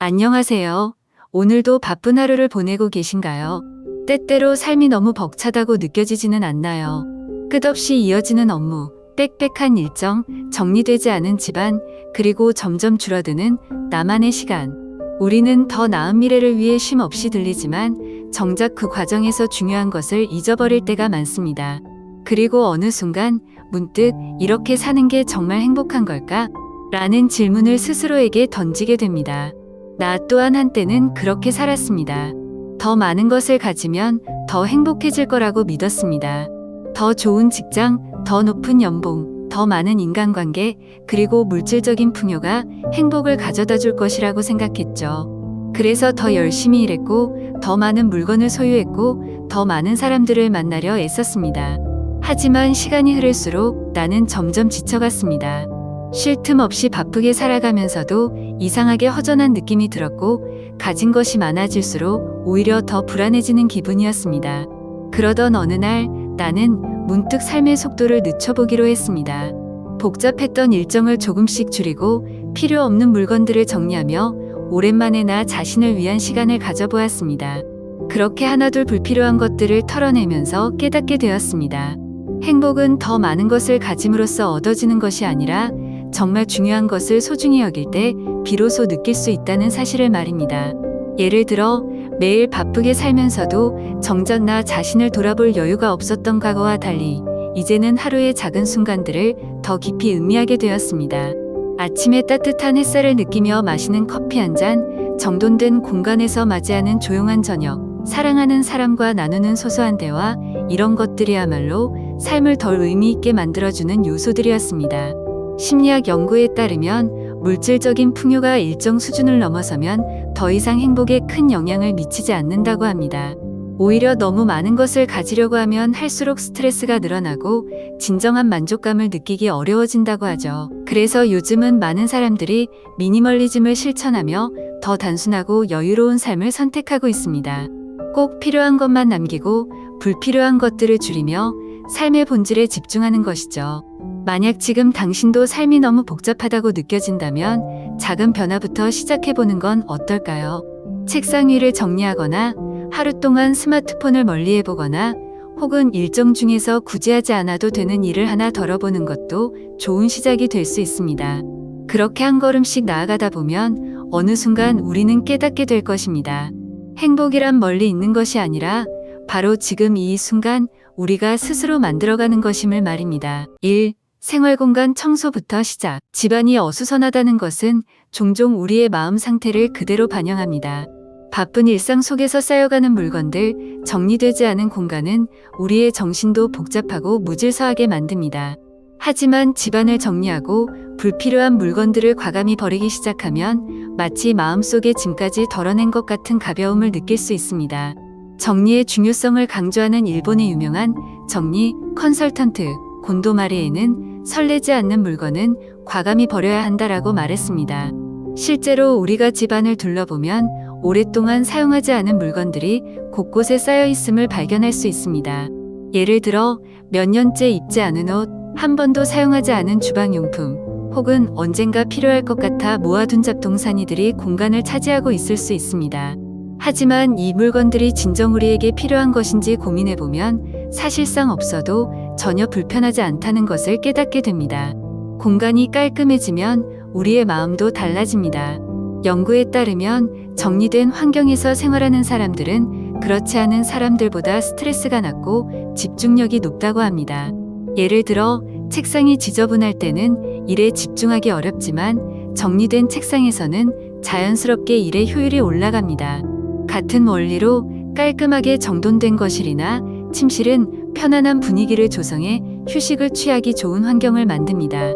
안녕하세요. 오늘도 바쁜 하루를 보내고 계신가요? 때때로 삶이 너무 벅차다고 느껴지지는 않나요? 끝없이 이어지는 업무, 빽빽한 일정, 정리되지 않은 집안, 그리고 점점 줄어드는 나만의 시간. 우리는 더 나은 미래를 위해 쉼 없이 들리지만 정작 그 과정에서 중요한 것을 잊어버릴 때가 많습니다. 그리고 어느 순간 문득 이렇게 사는 게 정말 행복한 걸까? 라는 질문을 스스로에게 던지게 됩니다. 나 또한 한때는 그렇게 살았습니다. 더 많은 것을 가지면 더 행복해질 거라고 믿었습니다. 더 좋은 직장, 더 높은 연봉, 더 많은 인간관계, 그리고 물질적인 풍요가 행복을 가져다 줄 것이라고 생각했죠. 그래서 더 열심히 일했고, 더 많은 물건을 소유했고, 더 많은 사람들을 만나려 애썼습니다. 하지만 시간이 흐를수록 나는 점점 지쳐갔습니다. 쉴 틈 없이 바쁘게 살아가면서도 이상하게 허전한 느낌이 들었고, 가진 것이 많아질수록 오히려 더 불안해지는 기분이었습니다. 그러던 어느 날 나는 문득 삶의 속도를 늦춰보기로 했습니다. 복잡했던 일정을 조금씩 줄이고 필요 없는 물건들을 정리하며 오랜만에 나 자신을 위한 시간을 가져보았습니다. 그렇게 하나둘 불필요한 것들을 털어내면서 깨닫게 되었습니다. 행복은 더 많은 것을 가짐으로써 얻어지는 것이 아니라 정말 중요한 것을 소중히 여길 때 비로소 느낄 수 있다는 사실을 말입니다. 예를 들어 매일 바쁘게 살면서도 정작 나 자신을 돌아볼 여유가 없었던 과거와 달리 이제는 하루의 작은 순간들을 더 깊이 음미하게 되었습니다. 아침에 따뜻한 햇살을 느끼며 마시는 커피 한 잔, 정돈된 공간에서 맞이하는 조용한 저녁, 사랑하는 사람과 나누는 소소한 대화, 이런 것들이야말로 삶을 덜 의미 있게 만들어주는 요소들이었습니다. 심리학 연구에 따르면 물질적인 풍요가 일정 수준을 넘어서면 더 이상 행복에 큰 영향을 미치지 않는다고 합니다. 오히려 너무 많은 것을 가지려고 하면 할수록 스트레스가 늘어나고 진정한 만족감을 느끼기 어려워진다고 하죠. 그래서 요즘은 많은 사람들이 미니멀리즘을 실천하며 더 단순하고 여유로운 삶을 선택하고 있습니다. 꼭 필요한 것만 남기고 불필요한 것들을 줄이며 삶의 본질에 집중하는 것이죠. 만약 지금 당신도 삶이 너무 복잡하다고 느껴진다면 작은 변화부터 시작해보는 건 어떨까요? 책상 위를 정리하거나 하루 동안 스마트폰을 멀리해보거나 혹은 일정 중에서 굳이 하지 않아도 되는 일을 하나 덜어보는 것도 좋은 시작이 될 수 있습니다. 그렇게 한 걸음씩 나아가다 보면 어느 순간 우리는 깨닫게 될 것입니다. 행복이란 멀리 있는 것이 아니라 바로 지금 이 순간 우리가 스스로 만들어가는 것임을 말입니다. 1. 생활공간 청소부터 시작. 집안이 어수선하다는 것은 종종 우리의 마음 상태를 그대로 반영합니다. 바쁜 일상 속에서 쌓여가는 물건들, 정리되지 않은 공간은 우리의 정신도 복잡하고 무질서하게 만듭니다. 하지만 집안을 정리하고 불필요한 물건들을 과감히 버리기 시작하면 마치 마음속의 짐까지 덜어낸 것 같은 가벼움을 느낄 수 있습니다. 정리의 중요성을 강조하는 일본의 유명한 정리 컨설턴트 곤도마리에는 설레지 않는 물건은 과감히 버려야 한다라고 말했습니다. 실제로 우리가 집안을 둘러보면 오랫동안 사용하지 않은 물건들이 곳곳에 쌓여 있음을 발견할 수 있습니다. 예를 들어 몇 년째 입지 않은 옷, 한 번도 사용하지 않은 주방용품, 혹은 언젠가 필요할 것 같아 모아둔 잡동사니들이 공간을 차지하고 있을 수 있습니다. 하지만 이 물건들이 진정 우리에게 필요한 것인지 고민해보면 사실상 없어도 전혀 불편하지 않다는 것을 깨닫게 됩니다. 공간이 깔끔해지면 우리의 마음도 달라집니다. 연구에 따르면 정리된 환경에서 생활하는 사람들은 그렇지 않은 사람들보다 스트레스가 낮고 집중력이 높다고 합니다. 예를 들어 책상이 지저분할 때는 일에 집중하기 어렵지만 정리된 책상에서는 자연스럽게 일의 효율이 올라갑니다. 같은 원리로 깔끔하게 정돈된 거실이나 침실은 편안한 분위기를 조성해 휴식을 취하기 좋은 환경을 만듭니다.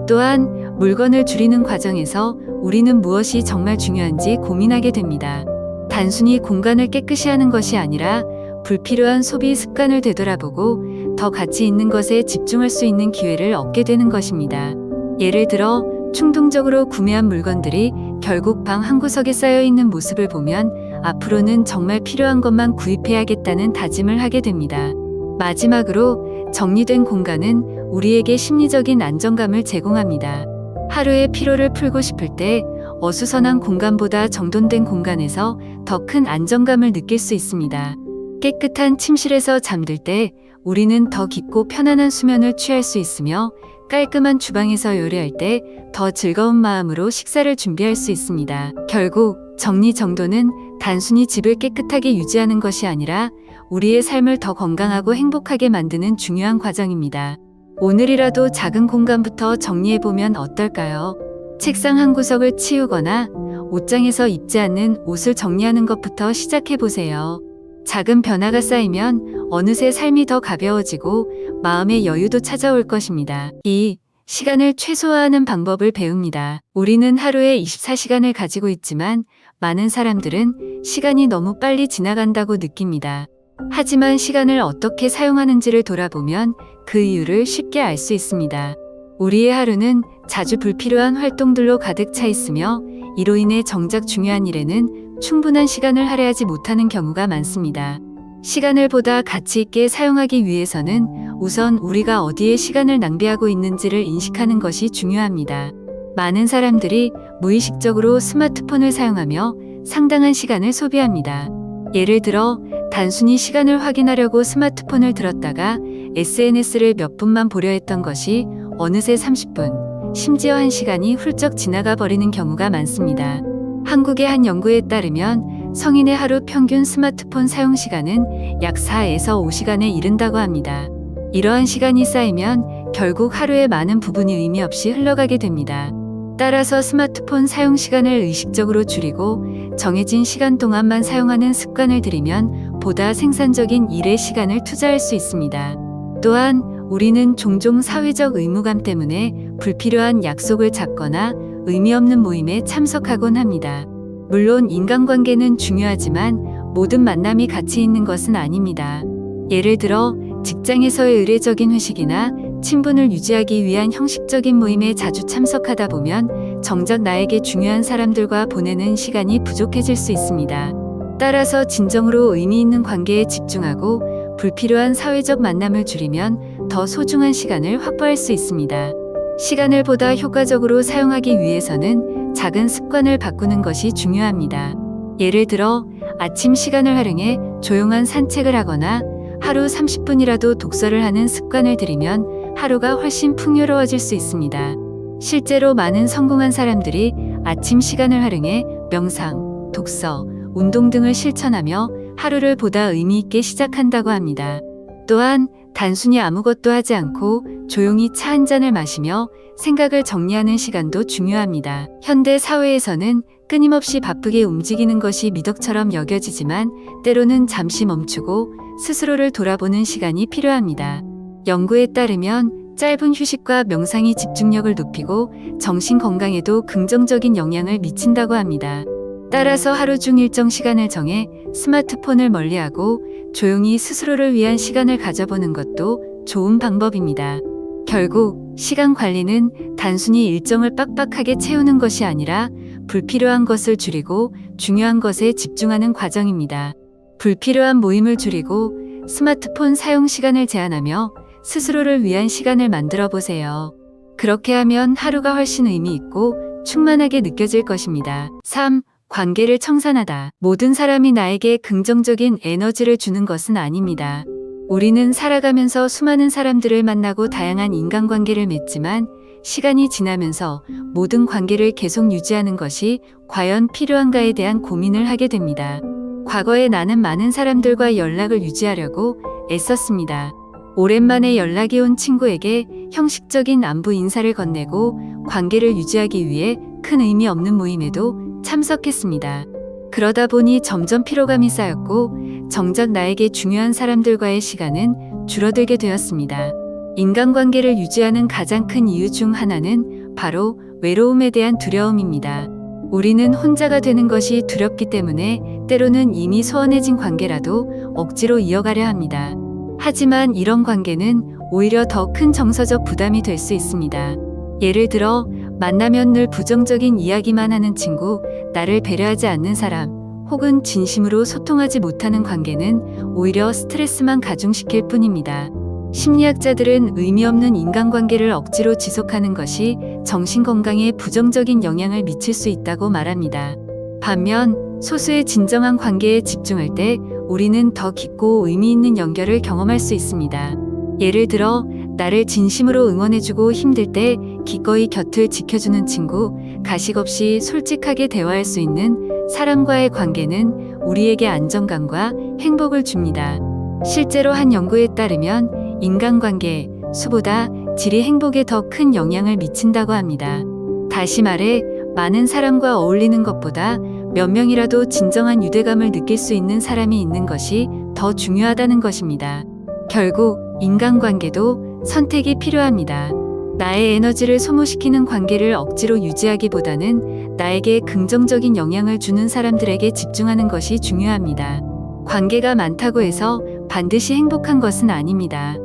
또한 물건을 줄이는 과정에서 우리는 무엇이 정말 중요한지 고민하게 됩니다. 단순히 공간을 깨끗이 하는 것이 아니라 불필요한 소비 습관을 되돌아보고 더 가치 있는 것에 집중할 수 있는 기회를 얻게 되는 것입니다. 예를 들어 충동적으로 구매한 물건들이 결국 방 한구석에 쌓여 있는 모습을 보면 앞으로는 정말 필요한 것만 구입해야겠다는 다짐을 하게 됩니다. 마지막으로 정리된 공간은 우리에게 심리적인 안정감을 제공합니다. 하루의 피로를 풀고 싶을 때 어수선한 공간보다 정돈된 공간에서 더 큰 안정감을 느낄 수 있습니다. 깨끗한 침실에서 잠들 때 우리는 더 깊고 편안한 수면을 취할 수 있으며 깔끔한 주방에서 요리할 때 더 즐거운 마음으로 식사를 준비할 수 있습니다. 결국 정리정돈은 단순히 집을 깨끗하게 유지하는 것이 아니라 우리의 삶을 더 건강하고 행복하게 만드는 중요한 과정입니다. 오늘이라도 작은 공간부터 정리해보면 어떨까요? 책상 한 구석을 치우거나 옷장에서 입지 않는 옷을 정리하는 것부터 시작해보세요. 작은 변화가 쌓이면 어느새 삶이 더 가벼워지고 마음의 여유도 찾아올 것입니다. 2. 시간을 최소화하는 방법을 배웁니다. 우리는 하루에 24시간을 가지고 있지만 많은 사람들은 시간이 너무 빨리 지나간다고 느낍니다. 하지만 시간을 어떻게 사용하는지를 돌아보면 그 이유를 쉽게 알 수 있습니다. 우리의 하루는 자주 불필요한 활동들로 가득 차 있으며 이로 인해 정작 중요한 일에는 충분한 시간을 할애하지 못하는 경우가 많습니다. 시간을 보다 가치 있게 사용하기 위해서는 우선 우리가 어디에 시간을 낭비하고 있는지를 인식하는 것이 중요합니다. 많은 사람들이 무의식적으로 스마트폰을 사용하며 상당한 시간을 소비합니다. 예를 들어 단순히 시간을 확인하려고 스마트폰을 들었다가 SNS를 몇 분만 보려 했던 것이 어느새 30분, 심지어 1시간이 훌쩍 지나가 버리는 경우가 많습니다. 한국의 한 연구에 따르면 성인의 하루 평균 스마트폰 사용 시간은 약 4에서 5시간에 이른다고 합니다. 이러한 시간이 쌓이면 결국 하루의 많은 부분이 의미 없이 흘러가게 됩니다. 따라서 스마트폰 사용 시간을 의식적으로 줄이고 정해진 시간 동안만 사용하는 습관을 들이면 보다 생산적인 일에 시간을 투자할 수 있습니다. 또한 우리는 종종 사회적 의무감 때문에 불필요한 약속을 잡거나 의미 없는 모임에 참석하곤 합니다. 물론 인간관계는 중요하지만 모든 만남이 가치 있는 것은 아닙니다. 예를 들어 직장에서의 의례적인 회식이나 친분을 유지하기 위한 형식적인 모임에 자주 참석하다 보면 정작 나에게 중요한 사람들과 보내는 시간이 부족해질 수 있습니다. 따라서 진정으로 의미 있는 관계에 집중하고 불필요한 사회적 만남을 줄이면 더 소중한 시간을 확보할 수 있습니다. 시간을 보다 효과적으로 사용하기 위해서는 작은 습관을 바꾸는 것이 중요합니다. 예를 들어 아침 시간을 활용해 조용한 산책을 하거나 하루 30분이라도 독서를 하는 습관을 들이면 하루가 훨씬 풍요로워질 수 있습니다. 실제로 많은 성공한 사람들이 아침 시간을 활용해 명상, 독서, 운동 등을 실천하며 하루를 보다 의미 있게 시작한다고 합니다. 또한 단순히 아무것도 하지 않고 조용히 차 한 잔을 마시며 생각을 정리하는 시간도 중요합니다. 현대 사회에서는 끊임없이 바쁘게 움직이는 것이 미덕처럼 여겨지지만 때로는 잠시 멈추고 스스로를 돌아보는 시간이 필요합니다. 연구에 따르면 짧은 휴식과 명상이 집중력을 높이고 정신 건강에도 긍정적인 영향을 미친다고 합니다. 따라서 하루 중 일정 시간을 정해 스마트폰을 멀리하고 조용히 스스로를 위한 시간을 가져보는 것도 좋은 방법입니다. 결국 시간 관리는 단순히 일정을 빡빡하게 채우는 것이 아니라 불필요한 것을 줄이고 중요한 것에 집중하는 과정입니다. 불필요한 모임을 줄이고 스마트폰 사용 시간을 제한하며 스스로를 위한 시간을 만들어 보세요. 그렇게 하면 하루가 훨씬 의미 있고 충만하게 느껴질 것입니다. 3. 관계를 청산하다. 모든 사람이 나에게 긍정적인 에너지를 주는 것은 아닙니다. 우리는 살아가면서 수많은 사람들을 만나고 다양한 인간관계를 맺지만 시간이 지나면서 모든 관계를 계속 유지하는 것이 과연 필요한가에 대한 고민을 하게 됩니다. 과거에 나는 많은 사람들과 연락을 유지하려고 애썼습니다. 오랜만에 연락이 온 친구에게 형식적인 안부 인사를 건네고 관계를 유지하기 위해 큰 의미 없는 모임에도 참석했습니다. 그러다 보니 점점 피로감이 쌓였고 정작 나에게 중요한 사람들과의 시간은 줄어들게 되었습니다. 인간관계를 유지하는 가장 큰 이유 중 하나는 바로 외로움에 대한 두려움입니다. 우리는 혼자가 되는 것이 두렵기 때문에 때로는 이미 소원해진 관계라도 억지로 이어가려 합니다. 하지만 이런 관계는 오히려 더 큰 정서적 부담이 될 수 있습니다. 예를 들어 만나면 늘 부정적인 이야기만 하는 친구, 나를 배려하지 않는 사람, 혹은 진심으로 소통하지 못하는 관계는 오히려 스트레스만 가중시킬 뿐입니다. 심리학자들은 의미 없는 인간관계를 억지로 지속하는 것이 정신건강에 부정적인 영향을 미칠 수 있다고 말합니다. 반면 소수의 진정한 관계에 집중할 때 우리는 더 깊고 의미 있는 연결을 경험할 수 있습니다. 예를 들어 나를 진심으로 응원해주고 힘들 때 기꺼이 곁을 지켜주는 친구, 가식 없이 솔직하게 대화할 수 있는 사람과의 관계는 우리에게 안정감과 행복을 줍니다. 실제로 한 연구에 따르면 인간관계, 수보다 질이 행복에 더 큰 영향을 미친다고 합니다. 다시 말해 많은 사람과 어울리는 것보다 몇 명이라도 진정한 유대감을 느낄 수 있는 사람이 있는 것이 더 중요하다는 것입니다. 결국 인간관계도 선택이 필요합니다. 나의 에너지를 소모시키는 관계를 억지로 유지하기보다는 나에게 긍정적인 영향을 주는 사람들에게 집중하는 것이 중요합니다. 관계가 많다고 해서 반드시 행복한 것은 아닙니다.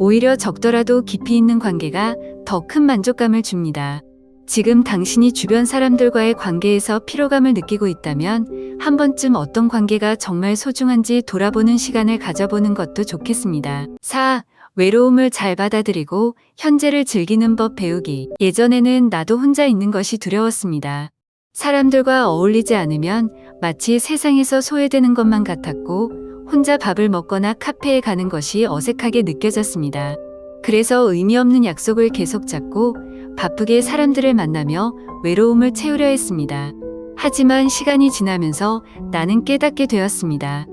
오히려 적더라도 깊이 있는 관계가 더 큰 만족감을 줍니다. 지금 당신이 주변 사람들과의 관계에서 피로감을 느끼고 있다면 한 번쯤 어떤 관계가 정말 소중한지 돌아보는 시간을 가져보는 것도 좋겠습니다. 4. 외로움을 잘 받아들이고 현재를 즐기는 법 배우기. 예전에는 나도 혼자 있는 것이 두려웠습니다. 사람들과 어울리지 않으면 마치 세상에서 소외되는 것만 같았고 혼자 밥을 먹거나 카페에 가는 것이 어색하게 느껴졌습니다. 그래서 의미 없는 약속을 계속 잡고 바쁘게 사람들을 만나며 외로움을 채우려 했습니다. 하지만 시간이 지나면서 나는 깨닫게 되었습니다.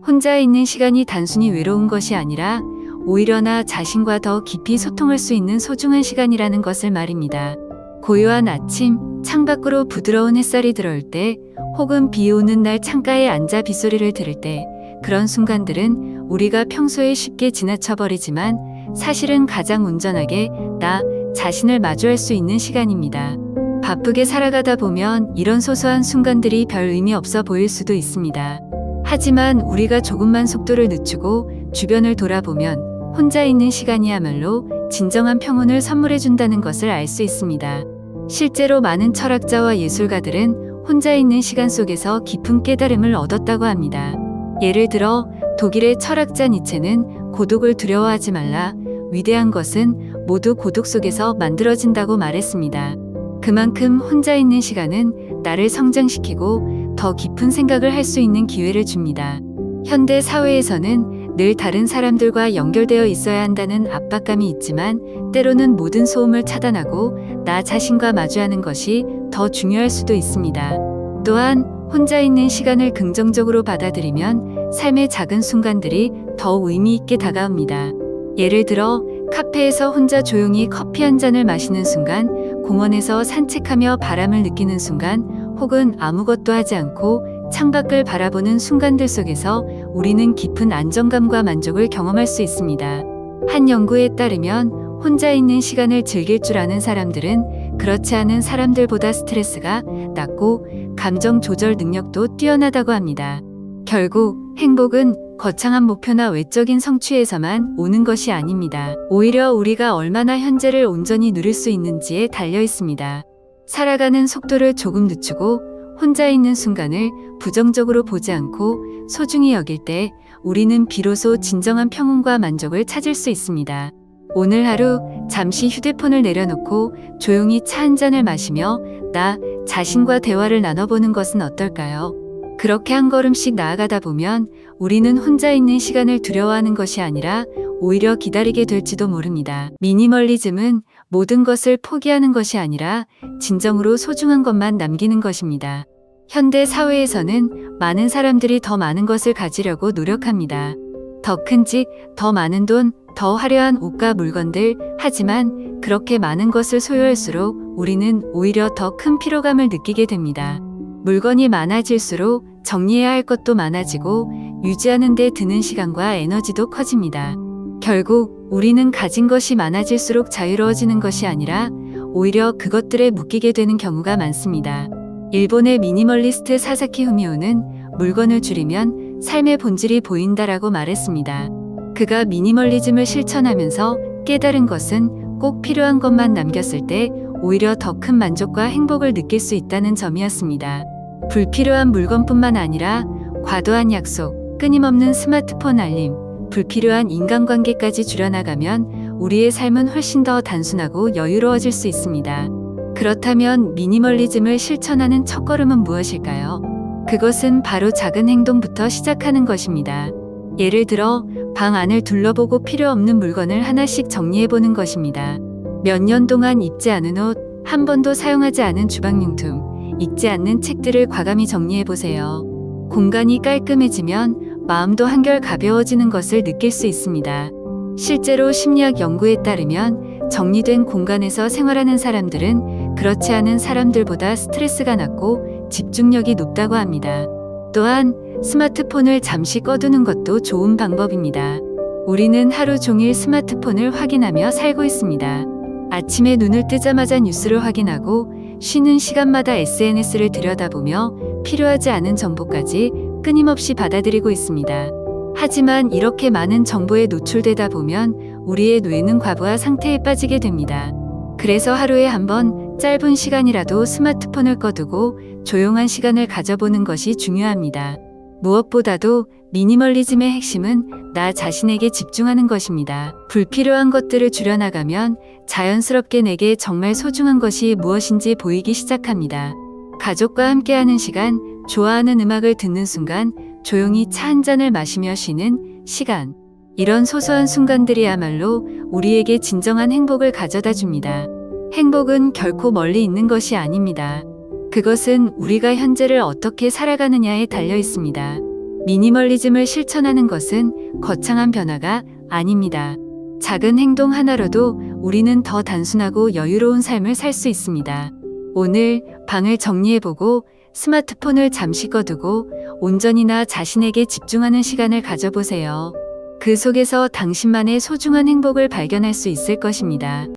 혼자 있는 시간이 단순히 외로운 것이 아니라 오히려 나 자신과 더 깊이 소통할 수 있는 소중한 시간이라는 것을 말입니다. 고요한 아침, 창밖으로 부드러운 햇살이 들어올 때, 혹은 비 오는 날 창가에 앉아 빗소리를 들을 때, 그런 순간들은 우리가 평소에 쉽게 지나쳐버리지만 사실은 가장 온전하게 나 자신을 마주할 수 있는 시간입니다. 바쁘게 살아가다 보면 이런 소소한 순간들이 별 의미 없어 보일 수도 있습니다. 하지만 우리가 조금만 속도를 늦추고 주변을 돌아보면 혼자 있는 시간이야말로 진정한 평온을 선물해준다는 것을 알 수 있습니다. 실제로 많은 철학자와 예술가들은 혼자 있는 시간 속에서 깊은 깨달음을 얻었다고 합니다. 예를 들어 독일의 철학자 니체는 고독을 두려워하지 말라, 위대한 것은 모두 고독 속에서 만들어진다고 말했습니다. 그만큼 혼자 있는 시간은 나를 성장시키고 더 깊은 생각을 할 수 있는 기회를 줍니다. 현대 사회에서는 늘 다른 사람들과 연결되어 있어야 한다는 압박감이 있지만 때로는 모든 소음을 차단하고 나 자신과 마주하는 것이 더 중요할 수도 있습니다. 또한 혼자 있는 시간을 긍정적으로 받아들이면 삶의 작은 순간들이 더욱 의미 있게 다가옵니다. 예를 들어 카페에서 혼자 조용히 커피 한 잔을 마시는 순간, 공원에서 산책하며 바람을 느끼는 순간, 혹은 아무것도 하지 않고 창밖을 바라보는 순간들 속에서 우리는 깊은 안정감과 만족을 경험할 수 있습니다. 한 연구에 따르면 혼자 있는 시간을 즐길 줄 아는 사람들은 그렇지 않은 사람들보다 스트레스가 낮고 감정 조절 능력도 뛰어나다고 합니다. 결국 행복은 거창한 목표나 외적인 성취에서만 오는 것이 아닙니다. 오히려 우리가 얼마나 현재를 온전히 누릴 수 있는지에 달려 있습니다. 살아가는 속도를 조금 늦추고 혼자 있는 순간을 부정적으로 보지 않고 소중히 여길 때 우리는 비로소 진정한 평온과 만족을 찾을 수 있습니다. 오늘 하루 잠시 휴대폰을 내려놓고 조용히 차 한 잔을 마시며 나 자신과 대화를 나눠보는 것은 어떨까요? 그렇게 한 걸음씩 나아가다 보면 우리는 혼자 있는 시간을 두려워하는 것이 아니라 오히려 기다리게 될지도 모릅니다. 미니멀리즘은 모든 것을 포기하는 것이 아니라 진정으로 소중한 것만 남기는 것입니다. 현대 사회에서는 많은 사람들이 더 많은 것을 가지려고 노력합니다. 더 큰 집, 더 많은 돈, 더 화려한 옷과 물건들. 하지만 그렇게 많은 것을 소유할수록 우리는 오히려 더 큰 피로감을 느끼게 됩니다. 물건이 많아질수록 정리해야 할 것도 많아지고 유지하는 데 드는 시간과 에너지도 커집니다. 결국 우리는 가진 것이 많아질수록 자유로워지는 것이 아니라 오히려 그것들에 묶이게 되는 경우가 많습니다. 일본의 미니멀리스트 사사키 후미오는 물건을 줄이면 삶의 본질이 보인다라고 말했습니다. 그가 미니멀리즘을 실천하면서 깨달은 것은 꼭 필요한 것만 남겼을 때 오히려 더 큰 만족과 행복을 느낄 수 있다는 점이었습니다. 불필요한 물건뿐만 아니라 과도한 약속, 끊임없는 스마트폰 알림, 불필요한 인간관계까지 줄여나가면 우리의 삶은 훨씬 더 단순하고 여유로워질 수 있습니다. 그렇다면 미니멀리즘을 실천하는 첫걸음은 무엇일까요? 그것은 바로 작은 행동부터 시작하는 것입니다. 예를 들어 방 안을 둘러보고 필요 없는 물건을 하나씩 정리해보는 것입니다. 몇 년 동안 입지 않은 옷, 한 번도 사용하지 않은 주방용품, 읽지 않는 책들을 과감히 정리해보세요. 공간이 깔끔해지면 마음도 한결 가벼워지는 것을 느낄 수 있습니다. 실제로 심리학 연구에 따르면 정리된 공간에서 생활하는 사람들은 그렇지 않은 사람들보다 스트레스가 낮고 집중력이 높다고 합니다. 또한 스마트폰을 잠시 꺼두는 것도 좋은 방법입니다. 우리는 하루 종일 스마트폰을 확인하며 살고 있습니다. 아침에 눈을 뜨자마자 뉴스를 확인하고 쉬는 시간마다 SNS를 들여다보며 필요하지 않은 정보까지 끊임없이 받아들이고 있습니다. 하지만 이렇게 많은 정보에 노출되다 보면 우리의 뇌는 과부하 상태에 빠지게 됩니다. 그래서 하루에 한 번 짧은 시간이라도 스마트폰을 꺼두고 조용한 시간을 가져보는 것이 중요합니다. 무엇보다도 미니멀리즘의 핵심은 나 자신에게 집중하는 것입니다. 불필요한 것들을 줄여나가면 자연스럽게 내게 정말 소중한 것이 무엇인지 보이기 시작합니다. 가족과 함께하는 시간, 좋아하는 음악을 듣는 순간, 조용히 차 한 잔을 마시며 쉬는 시간. 이런 소소한 순간들이야말로 우리에게 진정한 행복을 가져다 줍니다. 행복은 결코 멀리 있는 것이 아닙니다. 그것은 우리가 현재를 어떻게 살아가느냐에 달려 있습니다. 미니멀리즘을 실천하는 것은 거창한 변화가 아닙니다. 작은 행동 하나로도 우리는 더 단순하고 여유로운 삶을 살 수 있습니다. 오늘 방을 정리해보고 스마트폰을 잠시 꺼두고 온전히 나 자신에게 집중하는 시간을 가져보세요. 그 속에서 당신만의 소중한 행복을 발견할 수 있을 것입니다.